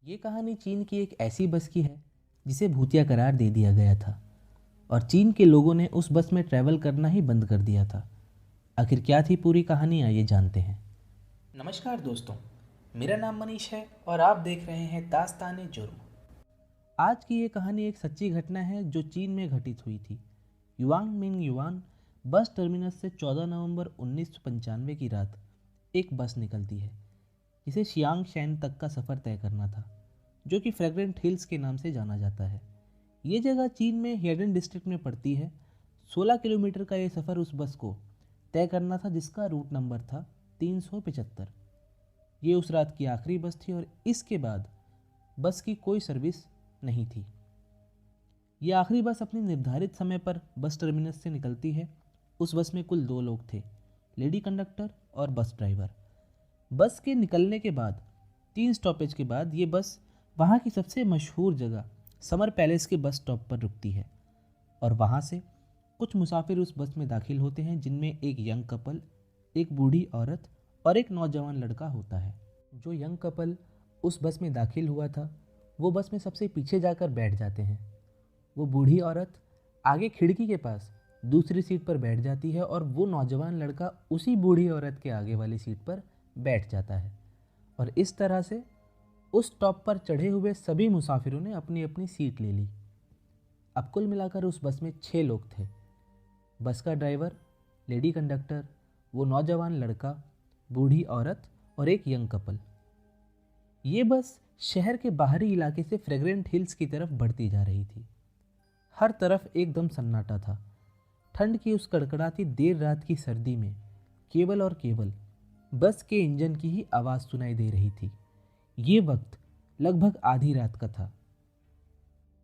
ये कहानी चीन की एक ऐसी बस की है जिसे भूतिया करार दे दिया गया था और चीन के लोगों ने उस बस में ट्रैवल करना ही बंद कर दिया था। आखिर क्या थी पूरी कहानी, आइए जानते हैं। नमस्कार दोस्तों, मेरा नाम मनीष है और आप देख रहे हैं दास्ताने जुर्म। आज की ये कहानी एक सच्ची घटना है जो चीन में घटित हुई थी। Yuan Ming yuan bus terminus से 14 नवंबर 1995 की रात एक बस निकलती है जिसे शियांग शैन तक का सफ़र तय करना था, जो कि फ्रेग्रेंट हिल्स के नाम से जाना जाता है। ये जगह चीन में हेडन डिस्ट्रिक्ट में पड़ती है। 16 किलोमीटर का ये सफ़र उस बस को तय करना था जिसका रूट नंबर था 375। ये उस रात की आखिरी बस थी और इसके बाद बस की कोई सर्विस नहीं थी। ये आखिरी बस अपनी निर्धारित समय पर बस टर्मिनस से निकलती है। उस बस में कुल 2 लोग थे, लेडी कंडक्टर और बस ड्राइवर। बस के निकलने के बाद 3 स्टॉपेज के बाद ये बस वहाँ की सबसे मशहूर जगह समर पैलेस के बस स्टॉप पर रुकती है और वहाँ से कुछ मुसाफिर उस बस में दाखिल होते हैं, जिनमें एक यंग कपल, एक बूढ़ी औरत और एक नौजवान लड़का होता है। जो यंग कपल उस बस में दाखिल हुआ था वो बस में सबसे पीछे जाकर बैठ जाते हैं। वो बूढ़ी औरत आगे खिड़की के पास दूसरी सीट पर बैठ जाती है और वो नौजवान लड़का उसी बूढ़ी औरत के आगे वाली सीट पर बैठ जाता है। और इस तरह से उस टॉप पर चढ़े हुए सभी मुसाफिरों ने अपनी अपनी सीट ले ली। अब कुल मिलाकर उस बस में 6 लोग थे। बस का ड्राइवर, लेडी कंडक्टर, वो नौजवान लड़का, बूढ़ी औरत और एक यंग कपल। ये बस शहर के बाहरी इलाके से फ्रेग्रेंट हिल्स की तरफ बढ़ती जा रही थी। हर तरफ एकदम सन्नाटा था। ठंड की उस कड़कड़ाती देर रात की सर्दी में केवल और केवल बस के इंजन की ही आवाज़ सुनाई दे रही थी। ये वक्त लगभग आधी रात का था।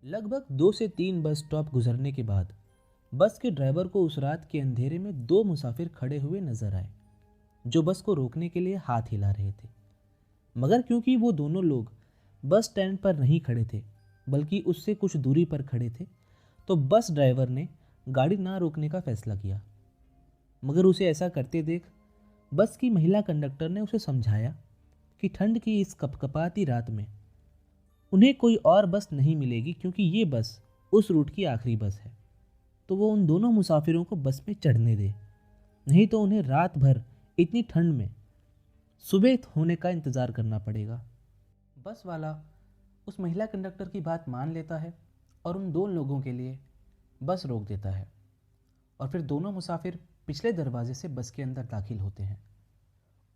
लगभग 2 से 3 बस स्टॉप गुजरने के बाद बस के ड्राइवर को उस रात के अंधेरे में 2 मुसाफिर खड़े हुए नजर आए, जो बस को रोकने के लिए हाथ हिला रहे थे। मगर क्योंकि वो दोनों लोग बस स्टैंड पर नहीं खड़े थे बल्कि उससे कुछ दूरी पर खड़े थे, तो बस ड्राइवर ने गाड़ी ना रोकने का फैसला किया। मगर उसे ऐसा करते देख बस की महिला कंडक्टर ने उसे समझाया कि ठंड की इस कपकपाती रात में उन्हें कोई और बस नहीं मिलेगी, क्योंकि ये बस उस रूट की आखिरी बस है। तो वो उन दोनों मुसाफिरों को बस में चढ़ने दे, नहीं तो उन्हें रात भर इतनी ठंड में सुबह होने का इंतज़ार करना पड़ेगा। बस वाला उस महिला कंडक्टर की बात मान लेता है और उन 2 लोगों के लिए बस रोक देता है और फिर दोनों मुसाफिर पिछले दरवाजे से बस के अंदर दाखिल होते हैं।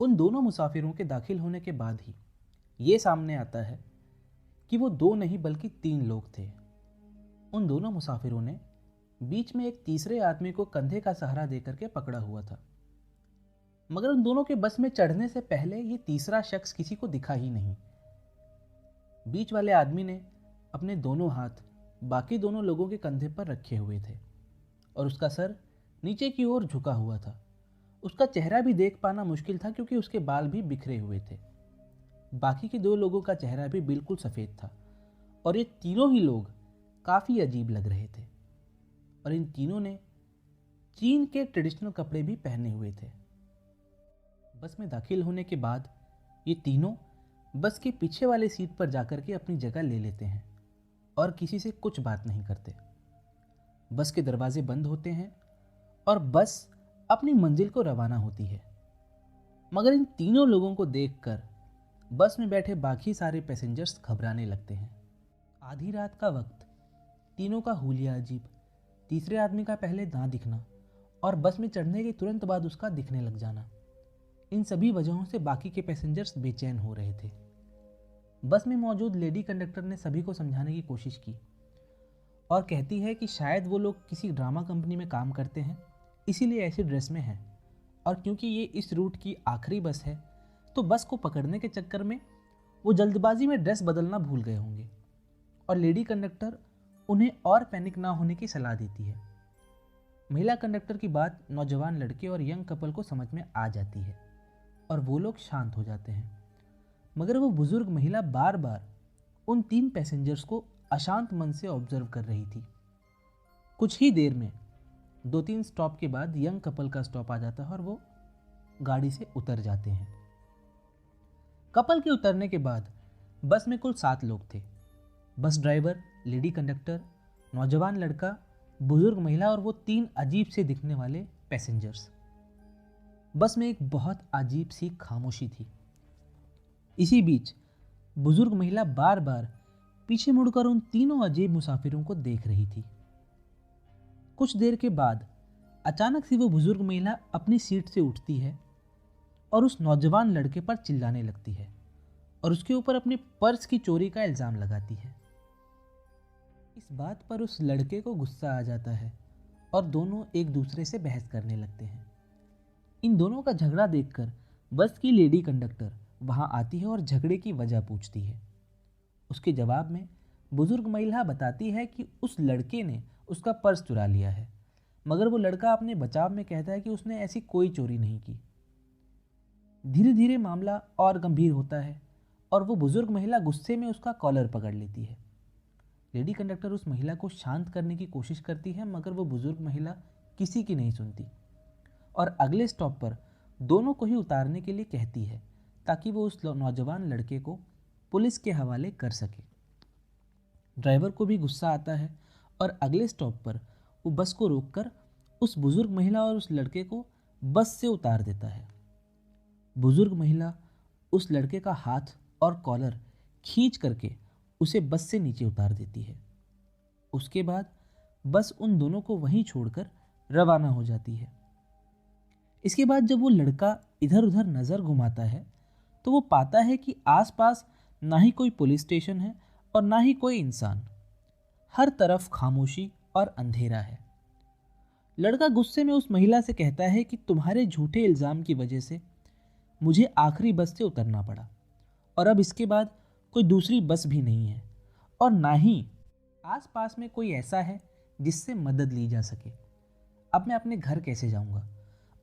उन दोनों मुसाफिरों के दाखिल होने के बाद ही ये सामने आता है कि वो 2 नहीं बल्कि 3 लोग थे। उन दोनों मुसाफिरों ने बीच में एक तीसरे आदमी को कंधे का सहारा देकर के पकड़ा हुआ था। मगर उन दोनों के बस में चढ़ने से पहले ये तीसरा शख्स किसी को दिखा ही नहीं। बीच वाले आदमी ने अपने दोनों हाथ बाकी दोनों लोगों के कंधे पर रखे हुए थे और उसका सर नीचे की ओर झुका हुआ था। उसका चेहरा भी देख पाना मुश्किल था क्योंकि उसके बाल भी बिखरे हुए थे। बाकी के 2 लोगों का चेहरा भी बिल्कुल सफ़ेद था और ये तीनों ही लोग काफ़ी अजीब लग रहे थे। और इन तीनों ने चीन के ट्रेडिशनल कपड़े भी पहने हुए थे। बस में दाखिल होने के बाद ये तीनों बस के पीछे वाली सीट पर जाकर के अपनी जगह ले लेते हैं और किसी से कुछ बात नहीं करते। बस के दरवाजे बंद होते हैं और बस अपनी मंजिल को रवाना होती है। मगर इन तीनों लोगों को देखकर बस में बैठे बाकी सारे पैसेंजर्स घबराने लगते हैं। आधी रात का वक्त, तीनों का हुलिया अजीब, तीसरे आदमी का पहले ना दिखना और बस में चढ़ने के तुरंत बाद उसका दिखने लग जाना, इन सभी वजहों से बाकी के पैसेंजर्स बेचैन हो रहे थे। बस में मौजूद लेडी कंडक्टर ने सभी को समझाने की कोशिश की और कहती है कि शायद वो लोग किसी ड्रामा कंपनी में काम करते हैं, इसीलिए ऐसी ड्रेस में हैं, और क्योंकि ये इस रूट की आखिरी बस है तो बस को पकड़ने के चक्कर में वो जल्दबाजी में ड्रेस बदलना भूल गए होंगे। और लेडी कंडक्टर उन्हें और पैनिक ना होने की सलाह देती है। महिला कंडक्टर की बात नौजवान लड़के और यंग कपल को समझ में आ जाती है और वो लोग शांत हो जाते हैं। मगर वो बुजुर्ग महिला बार बार उन 3 पैसेंजर्स को अशांत मन से ऑब्जर्व कर रही थी। कुछ ही देर में 2-3 स्टॉप के बाद यंग कपल का स्टॉप आ जाता है और वो गाड़ी से उतर जाते हैं। कपल के उतरने के बाद बस में कुल 7 लोग थे। बस ड्राइवर, लेडी कंडक्टर, नौजवान लड़का, बुजुर्ग महिला और वो 3 अजीब से दिखने वाले पैसेंजर्स। बस में एक बहुत अजीब सी खामोशी थी। इसी बीच बुजुर्ग महिला बार बार पीछे मुड़कर उन तीनों अजीब मुसाफिरों को देख रही थी। कुछ देर के बाद अचानक से वो बुजुर्ग महिला अपनी सीट से उठती है और उस नौजवान लड़के पर चिल्लाने लगती है और उसके ऊपर अपने पर्स की चोरी का इल्जाम लगाती है। इस बात पर उस लड़के को गुस्सा आ जाता है और दोनों एक दूसरे से बहस करने लगते हैं। इन दोनों का झगड़ा देखकर बस की लेडी कंडक्टर वहां आती है और झगड़े की वजह पूछती है। उसके जवाब में बुजुर्ग महिला बताती है कि उस लड़के ने उसका पर्स चुरा लिया है, मगर वो लड़का अपने बचाव में कहता है कि उसने ऐसी कोई चोरी नहीं की। धीरे धीरे मामला और गंभीर होता है और वो बुजुर्ग महिला गुस्से में उसका कॉलर पकड़ लेती है। लेडी कंडक्टर उस महिला को शांत करने की कोशिश करती है, मगर वो बुजुर्ग महिला किसी की नहीं सुनती और अगले स्टॉप पर दोनों को ही उतारने के लिए कहती है ताकि वो उस नौजवान लड़के को पुलिस के हवाले कर सके। ड्राइवर को भी गुस्सा आता है और अगले स्टॉप पर वो बस को रोककर उस बुजुर्ग महिला और उस लड़के को बस से उतार देता है। बुजुर्ग महिला उस लड़के का हाथ और कॉलर खींच करके उसे बस से नीचे उतार देती है। उसके बाद बस उन दोनों को वहीं छोड़कर रवाना हो जाती है। इसके बाद जब वो लड़का इधर उधर नज़र घुमाता है तो वो पाता है कि आसपास ना ही कोई पुलिस स्टेशन है और ना ही कोई इंसान। हर तरफ खामोशी और अंधेरा है। लड़का गुस्से में उस महिला से कहता है कि तुम्हारे झूठे इल्ज़ाम की वजह से मुझे आखिरी बस से उतरना पड़ा और अब इसके बाद कोई दूसरी बस भी नहीं है और ना ही आसपास में कोई ऐसा है जिससे मदद ली जा सके। अब मैं अपने घर कैसे जाऊंगा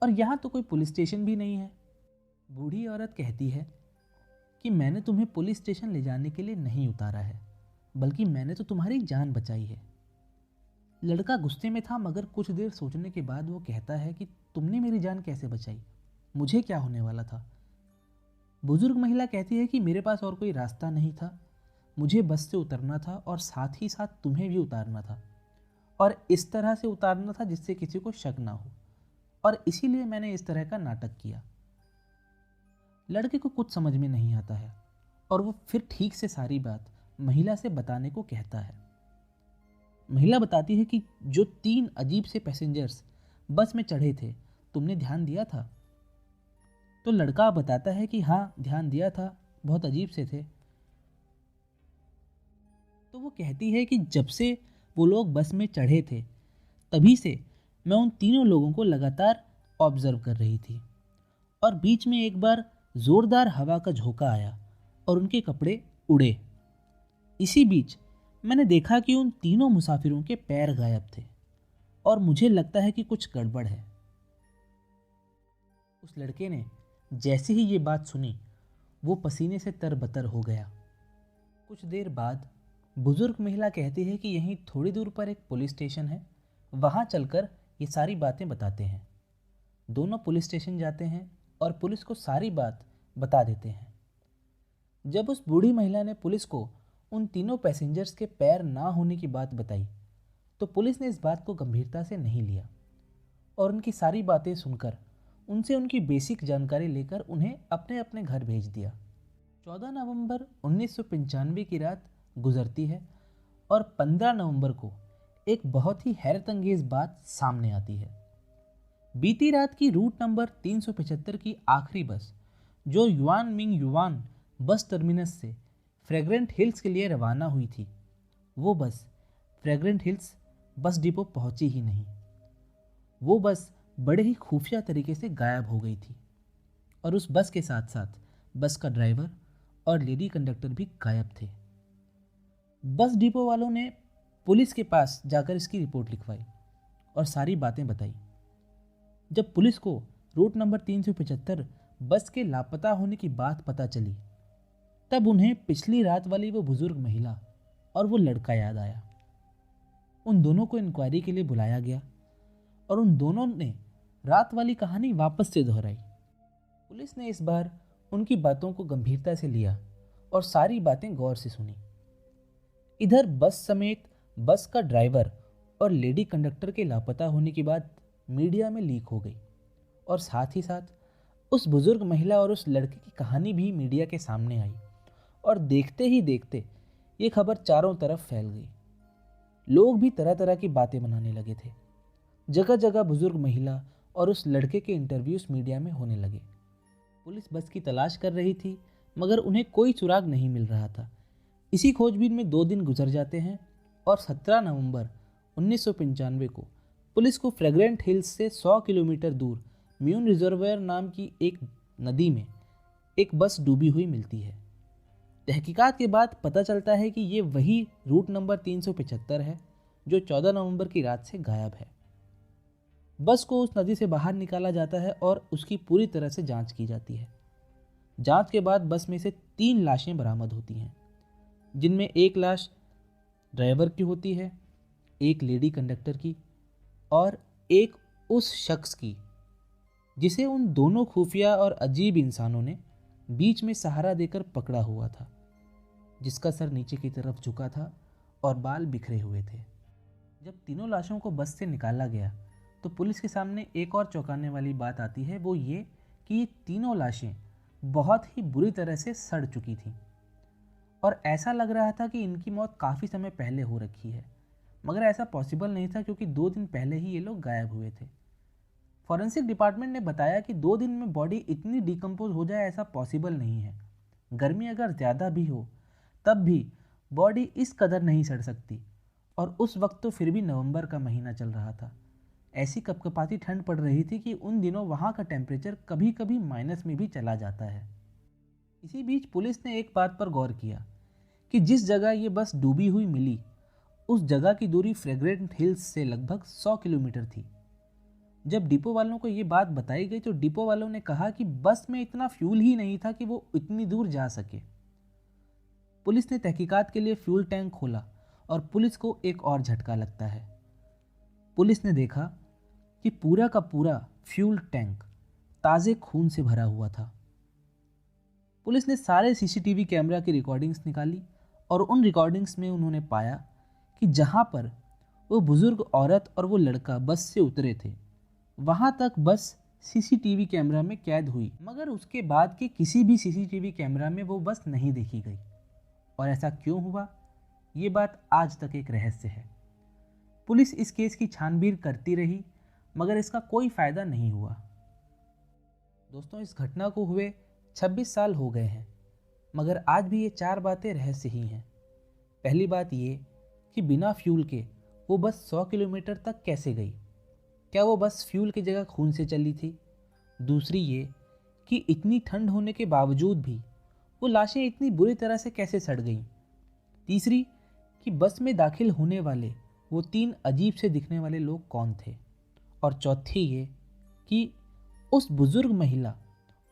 और यहाँ तो कोई पुलिस स्टेशन भी नहीं है। बूढ़ी औरत कहती है कि मैंने तुम्हें पुलिस स्टेशन ले जाने के लिए नहीं उतारा है, बल्कि मैंने तो तुम्हारी जान बचाई है। लड़का गुस्से में था, मगर कुछ देर सोचने के बाद वो कहता है कि तुमने मेरी जान कैसे बचाई, मुझे क्या होने वाला था। बुजुर्ग महिला कहती है कि मेरे पास और कोई रास्ता नहीं था, मुझे बस से उतरना था और साथ ही साथ तुम्हें भी उतारना था और इस तरह से उतारना था जिससे किसी को शक ना हो, और इसीलिए मैंने इस तरह का नाटक किया। लड़के को कुछ समझ में नहीं आता है और वो फिर ठीक से सारी बात महिला से बताने को कहता है। महिला बताती है कि जो 3 अजीब से पैसेंजर्स बस में चढ़े थे, तुमने ध्यान दिया था? तो लड़का बताता है कि हाँ, ध्यान दिया था, बहुत अजीब से थे। तो वो कहती है कि जब से वो लोग बस में चढ़े थे तभी से मैं उन तीनों लोगों को लगातार ऑब्जर्व कर रही थी और बीच में एक बार जोरदार हवा का झोंका आया और उनके कपड़े उड़े। इसी बीच मैंने देखा कि उन तीनों मुसाफिरों के पैर गायब थे और मुझे लगता है कि कुछ गड़बड़ है। उस लड़के ने जैसे ही ये बात सुनी वो पसीने से तरबतर हो गया। कुछ देर बाद बुजुर्ग महिला कहती है कि यहीं थोड़ी दूर पर एक पुलिस स्टेशन है, वहाँ चलकर ये सारी बातें बताते हैं। दोनों पुलिस स्टेशन जाते हैं और पुलिस को सारी बात बता देते हैं। जब उस बूढ़ी महिला ने पुलिस को उन तीनों पैसेंजर्स के पैर ना होने की बात बताई तो पुलिस ने इस बात को गंभीरता से नहीं लिया और उनकी सारी बातें सुनकर उनसे उनकी बेसिक जानकारी लेकर उन्हें अपने अपने घर भेज दिया। 14 नवंबर 1995 की रात गुजरती है और 15 नवंबर को एक बहुत ही हैरत अंगेज बात सामने आती है। बीती रात की रूट नंबर 375 की आखिरी बस जो yuan Ming yuan bus terminus से फ्रेग्रेंट हिल्स के लिए रवाना हुई थी, वो बस फ्रेग्रेंट हिल्स बस डिपो पहुंची ही नहीं। वो बस बड़े ही खुफिया तरीके से गायब हो गई थी और उस बस के साथ साथ बस का ड्राइवर और लेडी कंडक्टर भी गायब थे। बस डिपो वालों ने पुलिस के पास जाकर इसकी रिपोर्ट लिखवाई और सारी बातें बताई। जब पुलिस को रूट नंबर 375 बस के लापता होने की बात पता चली तब उन्हें पिछली रात वाली वो बुजुर्ग महिला और वो लड़का याद आया। उन दोनों को इंक्वायरी के लिए बुलाया गया और उन दोनों ने रात वाली कहानी वापस से दोहराई। पुलिस ने इस बार उनकी बातों को गंभीरता से लिया और सारी बातें गौर से सुनी। इधर बस समेत बस का ड्राइवर और लेडी कंडक्टर के लापता होने की बात मीडिया में लीक हो गई और साथ ही साथ उस बुजुर्ग महिला और उस लड़के की कहानी भी मीडिया के सामने आई और देखते ही देखते ये खबर चारों तरफ फैल गई। लोग भी तरह तरह की बातें बनाने लगे थे। जगह जगह बुजुर्ग महिला और उस लड़के के इंटरव्यूज मीडिया में होने लगे। पुलिस बस की तलाश कर रही थी मगर उन्हें कोई सुराग नहीं मिल रहा था। इसी खोजबीन में 2 दिन गुजर जाते हैं और 17 नवंबर 1995 को पुलिस को फ्रेग्रेंट हिल्स से 100 किलोमीटर दूर म्यून रिजर्वायर नाम की एक नदी में एक बस डूबी हुई मिलती है। तहकीकात के बाद पता चलता है कि ये वही रूट नंबर 375 है जो 14 नवंबर की रात से गायब है। बस को उस नदी से बाहर निकाला जाता है और उसकी पूरी तरह से जांच की जाती है। जांच के बाद बस में से 3 लाशें बरामद होती हैं, जिनमें एक लाश ड्राइवर की होती है, एक लेडी कंडक्टर की और एक उस शख्स की जिसे उन दोनों खुफिया और अजीब इंसानों ने बीच में सहारा देकर पकड़ा हुआ था, जिसका सर नीचे की तरफ झुका था और बाल बिखरे हुए थे। जब तीनों लाशों को बस से निकाला गया तो पुलिस के सामने एक और चौंकाने वाली बात आती है, वो ये कि ये तीनों लाशें बहुत ही बुरी तरह से सड़ चुकी थीं और ऐसा लग रहा था कि इनकी मौत काफ़ी समय पहले हो रखी है, मगर ऐसा पॉसिबल नहीं था क्योंकि 2 दिन पहले ही ये लोग गायब हुए थे। फॉरेंसिक डिपार्टमेंट ने बताया कि 2 दिन में बॉडी इतनी डिकम्पोज हो जाए ऐसा पॉसिबल नहीं है। गर्मी अगर ज़्यादा भी हो तब भी बॉडी इस कदर नहीं सड़ सकती और उस वक्त तो फिर भी नवंबर का महीना चल रहा था। ऐसी कपकपाती ठंड पड़ रही थी कि उन दिनों वहाँ का टेम्परेचर कभी कभी माइनस में भी चला जाता है। इसी बीच पुलिस ने एक बात पर गौर किया कि जिस जगह ये बस डूबी हुई मिली उस जगह की दूरी फ्रेग्रेंट हिल्स से लगभग 100 किलोमीटर थी। जब डिपो वालों को ये बात बताई गई तो डिपो वालों ने कहा कि बस में इतना फ्यूल ही नहीं था कि वो इतनी दूर जा सके। पुलिस ने तहकीकात के लिए फ्यूल टैंक खोला और पुलिस को एक और झटका लगता है। पुलिस ने देखा कि पूरा का पूरा फ्यूल टैंक ताज़े खून से भरा हुआ था। पुलिस ने सारे सीसीटीवी कैमरा की रिकॉर्डिंग्स निकाली और उन रिकॉर्डिंग्स में उन्होंने पाया कि जहां पर वो बुजुर्ग औरत और वो लड़का बस से उतरे थे वहां तक बस सीसीटीवी कैमरा में कैद हुई, मगर उसके बाद के किसी भी सीसीटीवी कैमरा में वो बस नहीं देखी गई। और ऐसा क्यों हुआ, ये बात आज तक एक रहस्य है। पुलिस इस केस की छानबीन करती रही मगर इसका कोई फायदा नहीं हुआ। दोस्तों, इस घटना को हुए 26 साल हो गए हैं मगर आज भी ये 4 बातें रहस्य ही हैं। पहली बात ये कि बिना फ्यूल के वो बस 100 किलोमीटर तक कैसे गई? क्या वो बस फ्यूल की जगह खून से चली थी? दूसरी ये कि इतनी ठंड होने के बावजूद भी वो लाशें इतनी बुरी तरह से कैसे सड़ गईं? तीसरी कि बस में दाखिल होने वाले वो 3 अजीब से दिखने वाले लोग कौन थे? और चौथी ये कि उस बुजुर्ग महिला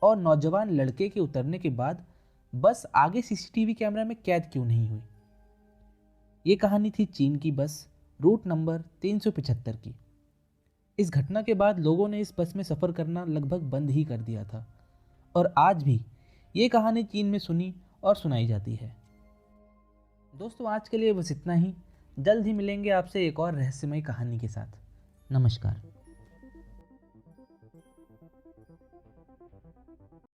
और नौजवान लड़के के उतरने के बाद बस आगे सीसीटीवी कैमरा में कैद क्यों नहीं हुई? ये कहानी थी चीन की बस रूट नंबर 375 की। इस घटना के बाद लोगों ने इस बस में सफ़र करना लगभग बंद ही कर दिया था और आज भी ये कहानी चीन में सुनी और सुनाई जाती है। दोस्तों, आज के लिए बस इतना ही। जल्द ही मिलेंगे आपसे एक और रहस्यमय कहानी के साथ। नमस्कार।